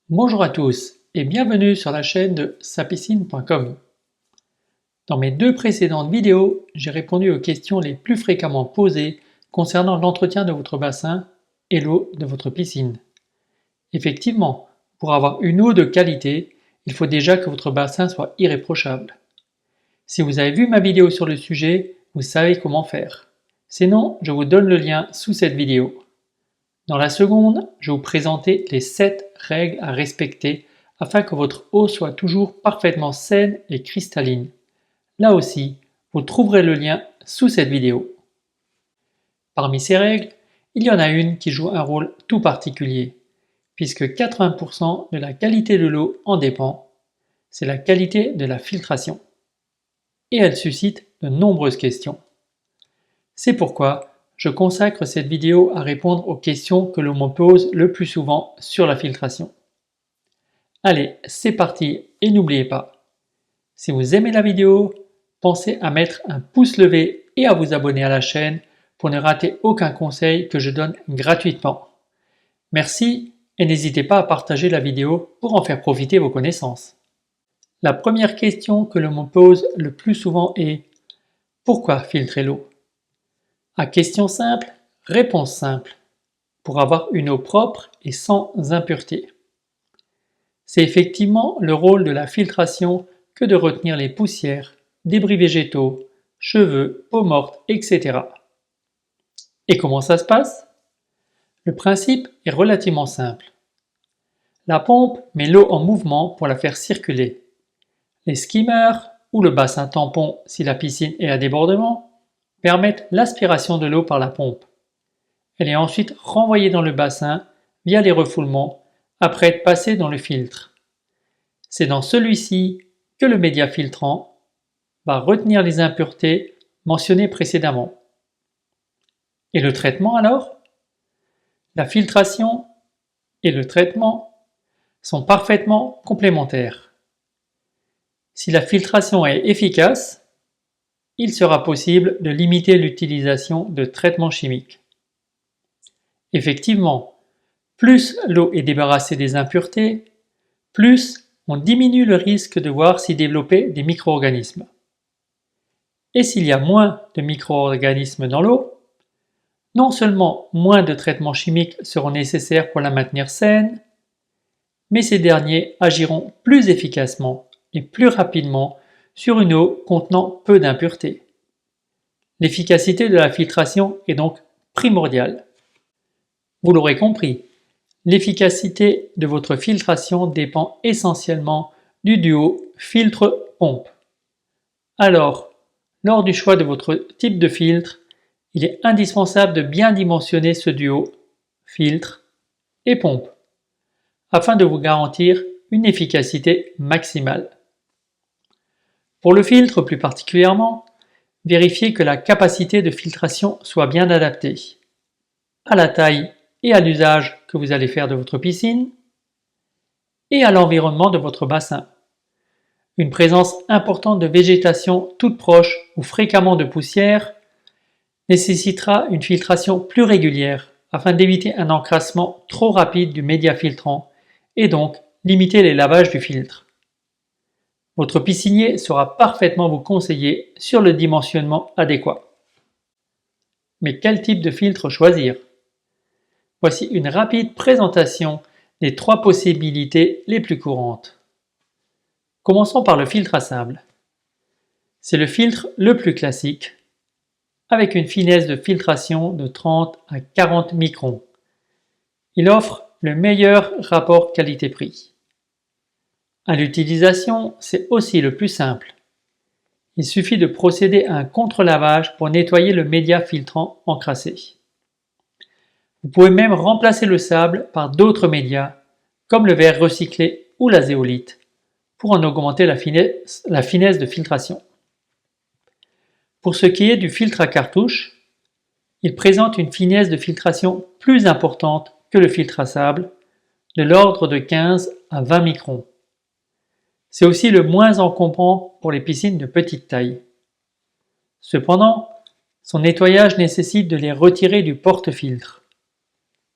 Bonjour à tous et bienvenue sur la chaîne de sapiscine.com. Dans mes deux précédentes vidéos, j'ai répondu aux questions les plus fréquemment posées concernant l'entretien de votre bassin et l'eau de votre piscine. Effectivement, pour avoir une eau de qualité, il faut déjà que votre bassin soit irréprochable. Si vous avez vu ma vidéo sur le sujet, vous savez comment faire. Sinon, je vous donne le lien sous cette vidéo. Dans la seconde, je vais vous présenter les 7 règles à respecter afin que votre eau soit toujours parfaitement saine et cristalline. Là aussi, vous trouverez le lien sous cette vidéo. Parmi ces règles, il y en a une qui joue un rôle tout particulier, puisque 80% de la qualité de l'eau en dépend, c'est la qualité de la filtration. Et elle suscite de nombreuses questions. C'est pourquoi je consacre cette vidéo à répondre aux questions que l'on me pose le plus souvent sur la filtration. Allez, c'est parti et n'oubliez pas, si vous aimez la vidéo, pensez à mettre un pouce levé et à vous abonner à la chaîne pour ne rater aucun conseil que je donne gratuitement. Merci et n'hésitez pas à partager la vidéo pour en faire profiter vos connaissances. La première question que l'on me pose le plus souvent est « Pourquoi filtrer l'eau ?» À question simple, réponse simple. Pour avoir une eau propre et sans impuretés. C'est effectivement le rôle de la filtration que de retenir les poussières, débris végétaux, cheveux, peau morte, etc. Et comment ça se passe? Le principe est relativement simple. La pompe met l'eau en mouvement pour la faire circuler. Les skimmers, ou le bassin tampon si la piscine est à débordement, permettent l'aspiration de l'eau par la pompe. Elle est ensuite renvoyée dans le bassin via les refoulements après être passée dans le filtre. C'est dans celui-ci que le média filtrant va retenir les impuretés mentionnées précédemment. Et le traitement alors? La filtration et le traitement sont parfaitement complémentaires. Si la filtration est efficace, il sera possible de limiter l'utilisation de traitements chimiques. Effectivement, plus l'eau est débarrassée des impuretés, plus on diminue le risque de voir s'y développer des micro-organismes. Et s'il y a moins de micro-organismes dans l'eau, non seulement moins de traitements chimiques seront nécessaires pour la maintenir saine, mais ces derniers agiront plus efficacement et plus rapidement sur une eau contenant peu d'impuretés. L'efficacité de la filtration est donc primordiale. Vous l'aurez compris, l'efficacité de votre filtration dépend essentiellement du duo filtre-pompe. Alors, lors du choix de votre type de filtre, il est indispensable de bien dimensionner ce duo filtre et pompe, afin de vous garantir une efficacité maximale. Pour le filtre plus particulièrement, vérifiez que la capacité de filtration soit bien adaptée à la taille et à l'usage que vous allez faire de votre piscine et à l'environnement de votre bassin. Une présence importante de végétation toute proche ou fréquemment de poussière nécessitera une filtration plus régulière afin d'éviter un encrassement trop rapide du média filtrant et donc limiter les lavages du filtre. Votre piscinier saura parfaitement vous conseiller sur le dimensionnement adéquat. Mais quel type de filtre choisir? Voici une rapide présentation des 3 possibilités les plus courantes. Commençons par le filtre à sable. C'est le filtre le plus classique, avec une finesse de filtration de 30 à 40 microns. Il offre le meilleur rapport qualité-prix. À l'utilisation, c'est aussi le plus simple. Il suffit de procéder à un contre-lavage pour nettoyer le média filtrant encrassé. Vous pouvez même remplacer le sable par d'autres médias, comme le verre recyclé ou la zéolite, pour en augmenter la finesse de filtration. Pour ce qui est du filtre à cartouche, il présente une finesse de filtration plus importante que le filtre à sable, de l'ordre de 15 à 20 microns. C'est aussi le moins encombrant pour les piscines de petite taille. Cependant, son nettoyage nécessite de les retirer du porte-filtre.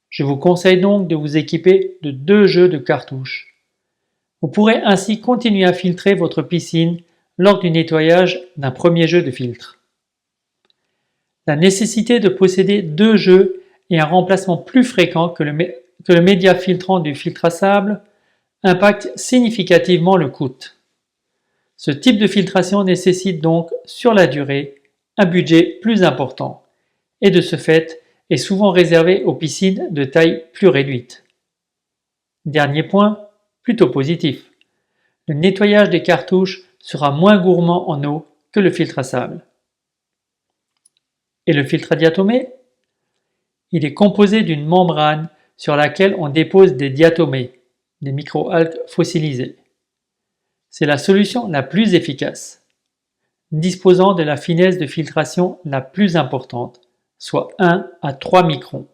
Je vous conseille donc de vous équiper de 2 jeux de cartouches. Vous pourrez ainsi continuer à filtrer votre piscine lors du nettoyage d'un premier jeu de filtre. La nécessité de posséder 2 jeux et un remplacement plus fréquent que le média filtrant du filtre à sable impacte significativement le coût. Ce type de filtration nécessite donc, sur la durée, un budget plus important et de ce fait est souvent réservé aux piscines de taille plus réduite. Dernier point, plutôt positif. Le nettoyage des cartouches sera moins gourmand en eau que le filtre à sable. Et le filtre à diatomée? Il est composé d'une membrane sur laquelle on dépose des diatomées, des microalgues fossilisées. C'est la solution la plus efficace, disposant de la finesse de filtration la plus importante, soit 1 à 3 microns.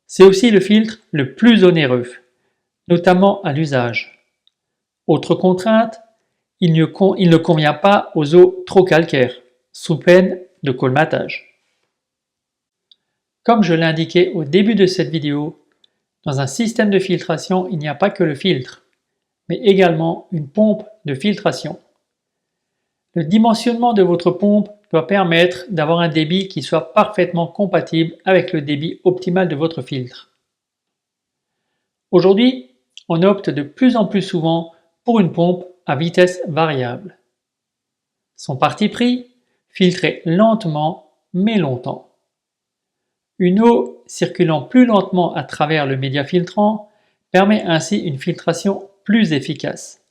C'est aussi le filtre le plus onéreux, notamment à l'usage. Autre contrainte, il ne convient pas aux eaux trop calcaires, sous peine de colmatage. Comme je l'indiquais au début de cette vidéo, dans un système de filtration, il n'y a pas que le filtre, mais également une pompe de filtration. Le dimensionnement de votre pompe doit permettre d'avoir un débit qui soit parfaitement compatible avec le débit optimal de votre filtre. Aujourd'hui, on opte de plus en plus souvent pour une pompe à vitesse variable. Son parti pris, filtrer lentement mais longtemps. Une eau circulant plus lentement à travers le média filtrant permet ainsi une filtration plus efficace.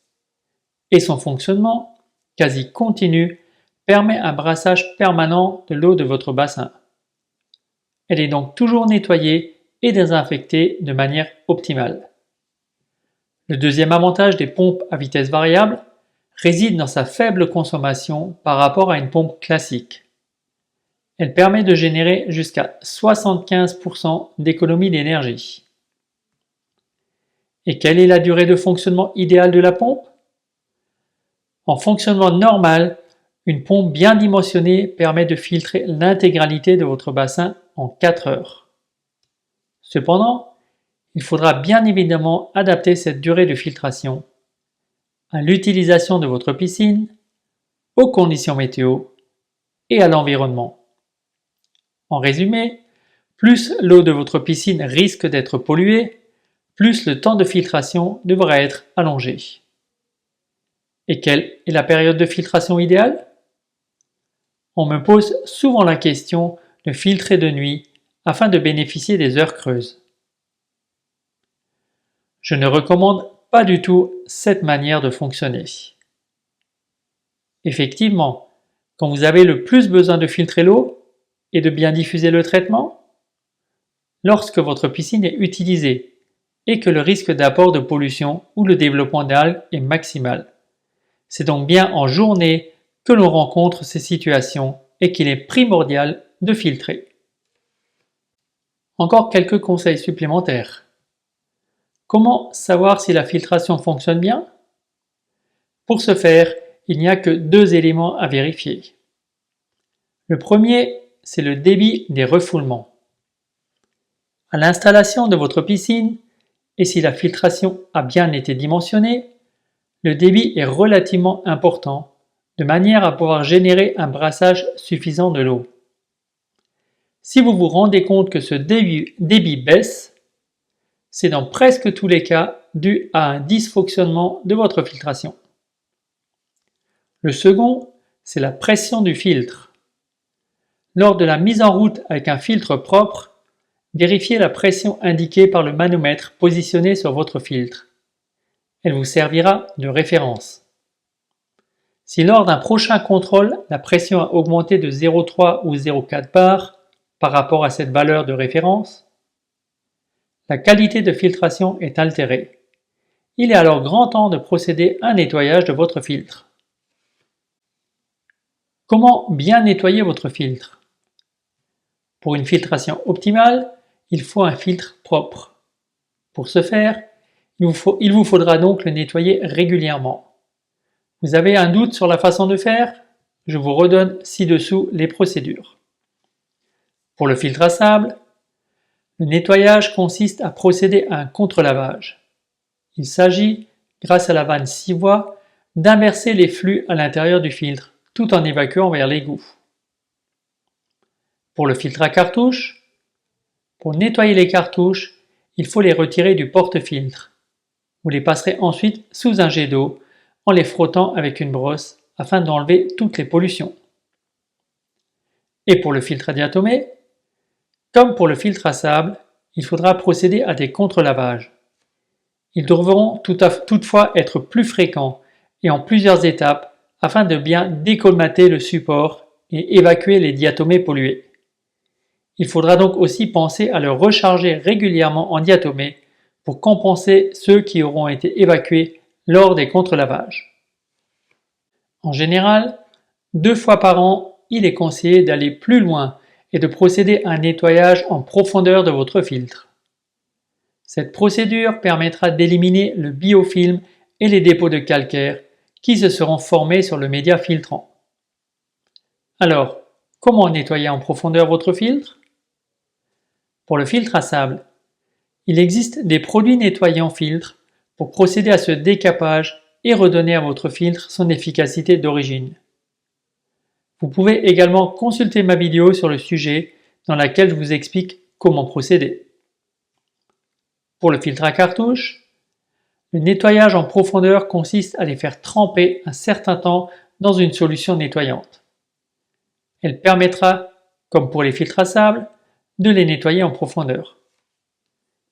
Et son fonctionnement, quasi continu, permet un brassage permanent de l'eau de votre bassin. Elle est donc toujours nettoyée et désinfectée de manière optimale. Le deuxième avantage des pompes à vitesse variable réside dans sa faible consommation par rapport à une pompe classique. Elle permet de générer jusqu'à 75% d'économie d'énergie. Et quelle est la durée de fonctionnement idéale de la pompe? En fonctionnement normal, une pompe bien dimensionnée permet de filtrer l'intégralité de votre bassin en 4 heures. Cependant, il faudra bien évidemment adapter cette durée de filtration à l'utilisation de votre piscine, aux conditions météo et à l'environnement. En résumé, plus l'eau de votre piscine risque d'être polluée, plus le temps de filtration devra être allongé. Et quelle est la période de filtration idéale? On me pose souvent la question de filtrer de nuit afin de bénéficier des heures creuses. Je ne recommande pas du tout cette manière de fonctionner. Effectivement, quand vous avez le plus besoin de filtrer l'eau et de bien diffuser le traitement, lorsque votre piscine est utilisée et que le risque d'apport de pollution ou le développement d'algues est maximal. C'est donc bien en journée que l'on rencontre ces situations et qu'il est primordial de filtrer. Encore quelques conseils supplémentaires. Comment savoir si la filtration fonctionne bien? Pour ce faire, il n'y a que 2 éléments à vérifier. Le premier, c'est le débit des refoulements. À l'installation de votre piscine, et si la filtration a bien été dimensionnée, le débit est relativement important, de manière à pouvoir générer un brassage suffisant de l'eau. Si vous vous rendez compte que ce débit baisse, c'est dans presque tous les cas dû à un dysfonctionnement de votre filtration. Le second, c'est la pression du filtre. Lors de la mise en route avec un filtre propre, vérifiez la pression indiquée par le manomètre positionné sur votre filtre. Elle vous servira de référence. Si lors d'un prochain contrôle, la pression a augmenté de 0,3 ou 0,4 bar par rapport à cette valeur de référence, la qualité de filtration est altérée. Il est alors grand temps de procéder à un nettoyage de votre filtre. Comment bien nettoyer votre filtre? Pour une filtration optimale, il faut un filtre propre. Pour ce faire, Il vous faudra donc le nettoyer régulièrement. Vous avez un doute sur la façon de faire? Je vous redonne ci-dessous les procédures. Pour le filtre à sable, le nettoyage consiste à procéder à un contre-lavage. Il s'agit, grâce à la vanne 6 voies, d'inverser les flux à l'intérieur du filtre, tout en évacuant vers l'égout. Pour le filtre à cartouche, pour nettoyer les cartouches, il faut les retirer du porte-filtre. Vous les passerez ensuite sous un jet d'eau en les frottant avec une brosse afin d'enlever toutes les pollutions. Et pour le filtre à diatomée, comme pour le filtre à sable, il faudra procéder à des contre-lavages. Ils devront toutefois être plus fréquents et en plusieurs étapes afin de bien décolmater le support et évacuer les diatomées polluées. Il faudra donc aussi penser à le recharger régulièrement en diatomée pour compenser ceux qui auront été évacués lors des contre-lavages. En général, 2 fois par an, il est conseillé d'aller plus loin et de procéder à un nettoyage en profondeur de votre filtre. Cette procédure permettra d'éliminer le biofilm et les dépôts de calcaire qui se seront formés sur le média filtrant. Alors, comment nettoyer en profondeur votre filtre? Pour le filtre à sable, il existe des produits nettoyants filtres pour procéder à ce décapage et redonner à votre filtre son efficacité d'origine. Vous pouvez également consulter ma vidéo sur le sujet dans laquelle je vous explique comment procéder. Pour le filtre à cartouche, le nettoyage en profondeur consiste à les faire tremper un certain temps dans une solution nettoyante. Elle permettra, comme pour les filtres à sable, de les nettoyer en profondeur.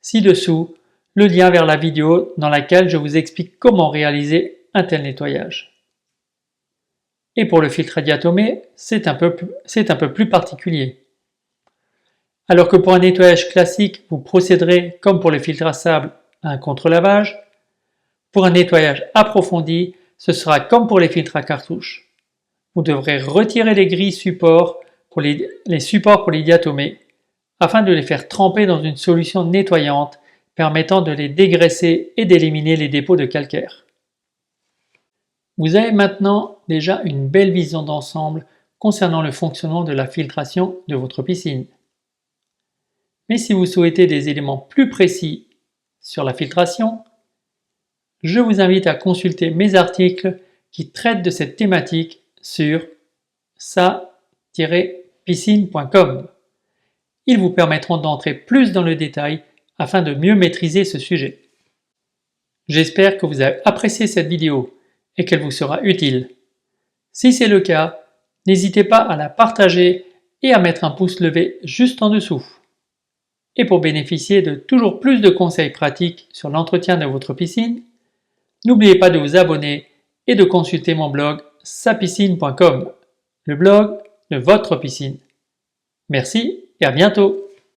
Ci-dessous, le lien vers la vidéo dans laquelle je vous explique comment réaliser un tel nettoyage. Et pour le filtre à diatomée, c'est un peu plus particulier. Alors que pour un nettoyage classique, vous procéderez, comme pour le filtre à sable, à un contre-lavage, pour un nettoyage approfondi, ce sera comme pour les filtres à cartouche. Vous devrez retirer les grilles supports pour les supports pour les diatomées afin de les faire tremper dans une solution nettoyante permettant de les dégraisser et d'éliminer les dépôts de calcaire. Vous avez maintenant déjà une belle vision d'ensemble concernant le fonctionnement de la filtration de votre piscine. Mais si vous souhaitez des éléments plus précis sur la filtration, je vous invite à consulter mes articles qui traitent de cette thématique sur sa-piscine.com. Ils vous permettront d'entrer plus dans le détail afin de mieux maîtriser ce sujet. J'espère que vous avez apprécié cette vidéo et qu'elle vous sera utile. Si c'est le cas, n'hésitez pas à la partager et à mettre un pouce levé juste en dessous. Et pour bénéficier de toujours plus de conseils pratiques sur l'entretien de votre piscine, n'oubliez pas de vous abonner et de consulter mon blog sapiscine.com, le blog de votre piscine. Merci et à bientôt.